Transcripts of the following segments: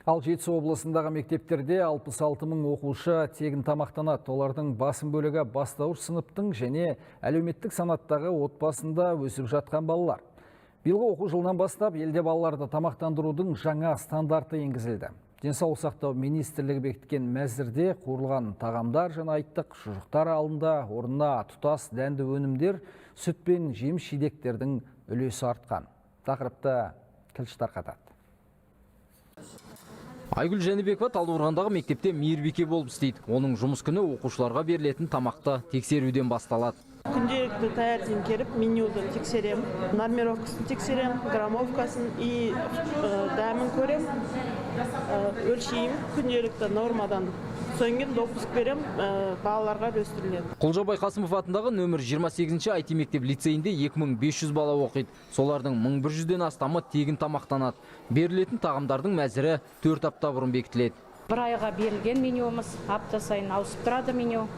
Ал Жетісу облысындағы мектептерде 66 мың оқушы тегін тамақтанады. Олардың басым бөлігі бастауыш сыныптың және әлеуметтік санаттағы отбасында өсіп жатқан балалар. Биылғы оқу жылынан бастап елде балаларды тамақтандырудың жаңа стандарты енгізілді. Денсаулық сақтау министрлігі бекіткен мәзірде қуырылған тағамдар және айттық шұжықтар алында орнына тұтас дәнді өнімдер, сүт пен жеміс жидектердің үлесі артқан. Тақырыпты тілші тарқатады. Айгүл Жәнібекова Талдықорғандағы мектепте мейірбике болып істейді. Оның жұмыс күні оқушыларға берілетін тамақты тексеруден басталады. Күнделікті таңертең келіп, менюді тексерем, нормировкасын тексерем, граммовкасын и дәмін көрем, өлшейім, күнделікті нормадан соңын допуск берем, балаларға үлестіріледі. Құлжабай Қасымов атындағы нөмір 28-ші IT мектеп лицейінде 2500 бала оқиды. Солардың 1100-ден астамы тегін тамақтанады. Берілетін тағамдардың мәзірі 4 апта бұрын бекітіледі. Бір айға берілген менюмыз, апта сайын ауысып тұрады меню.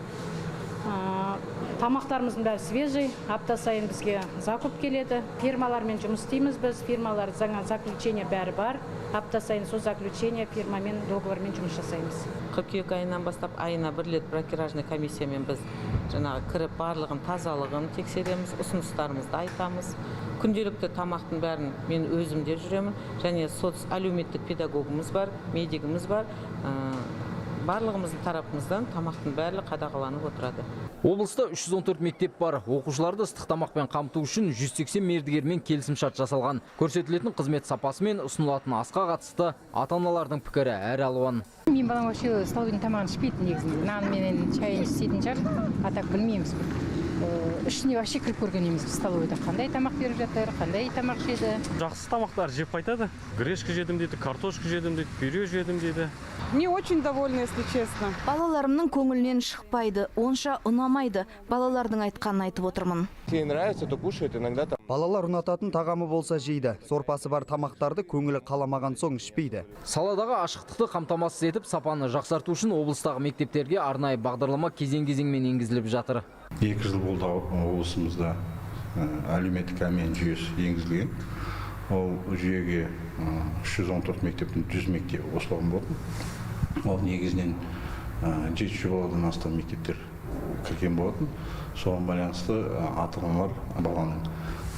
Тамақтарымыздың бәрі свежий, апта сайын бізге закуп келеді. Фирмалармен жұмыс істейміз біз, фирмалар жаңа заключение бәрі бар. Апта сайын сол заключение фирмамен договормен жұмыс жасаймыз. Қыркүйек айынан бастап айына бір рет бракеражный комиссиямен біз жаңағы кіріп барлығын тазалығын тексереміз, ұсыныстарымызды айтамыз. Күнделікті тамақтың бәрін мен өзімде жүремін, және әлеуметтік педагогымыз бар, медигіміз бар. Барлығымыздың тарапымыздан тамақтың бәрі қадағаланып отырады. Облыста 314 мектеп бар. Оқушыларды ыстық тамақпен қамту үшін 180 мердігермен келісімшарт жасалған. Көрсетілетін қызмет сапасы мен ұсынылатын асқа қатысты ата-аналардың пікірі әр алуан. Мен балам вообще столовыйдың тамағын ішпейтін негізінде. Нан менен чайын істейтін шығар, атак білмейміз. Ішіне вообще кіріп көрген емес столовыйда. Қандай тамақ беріп жатыр, қандай тамақ жеді. Жақсы тамақтар жеп қайтады. Грешка жедім дейді, картошка жедім дейді, пюре жедім дейді. Не очень довольна, если честно. Балаларымның көңілінен шықпайды, онша ұнамайды. Балалардың айтқанын айтып отырмын. Ей нравится, то кушает иногда. Балалар ұнататын тағамы болса жейді. Сорпасы бар тамақтарды көңілі қаламаған соң ішпейді. Саладағы ашықтықты қамтамасыз етіп, сапаны жақсарту үшін облыстағы мектептерге арнайы бағдарлама кезең-кезеңмен енгізіліп жатыр. 2 жыл болды облысымызда әлеуметтік әмен жүйесі енгізілген. Ол жүйеге 314 мектептің 100 мектебі қосылған болды. Ол негізінен 700 баладан астам мектептер кірген болатын. Соған байланысты ата-аналар баланың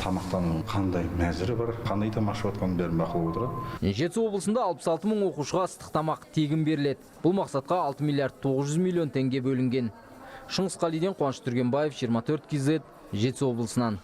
тамақтануының қандай мәзірі бар, қандай тамақ ішіп жатқанын бәрін бақылап отырады. Жетісу облысында 66 мың оқушыға ыстық тамақ тегін беріледі. Бұл мақсатқа 6 миллиард 900 миллион теңге бөлінген. Шыңғыс Қалиден, Қуаныш Түргенбаев, 24 KZ, Жетісу облысынан.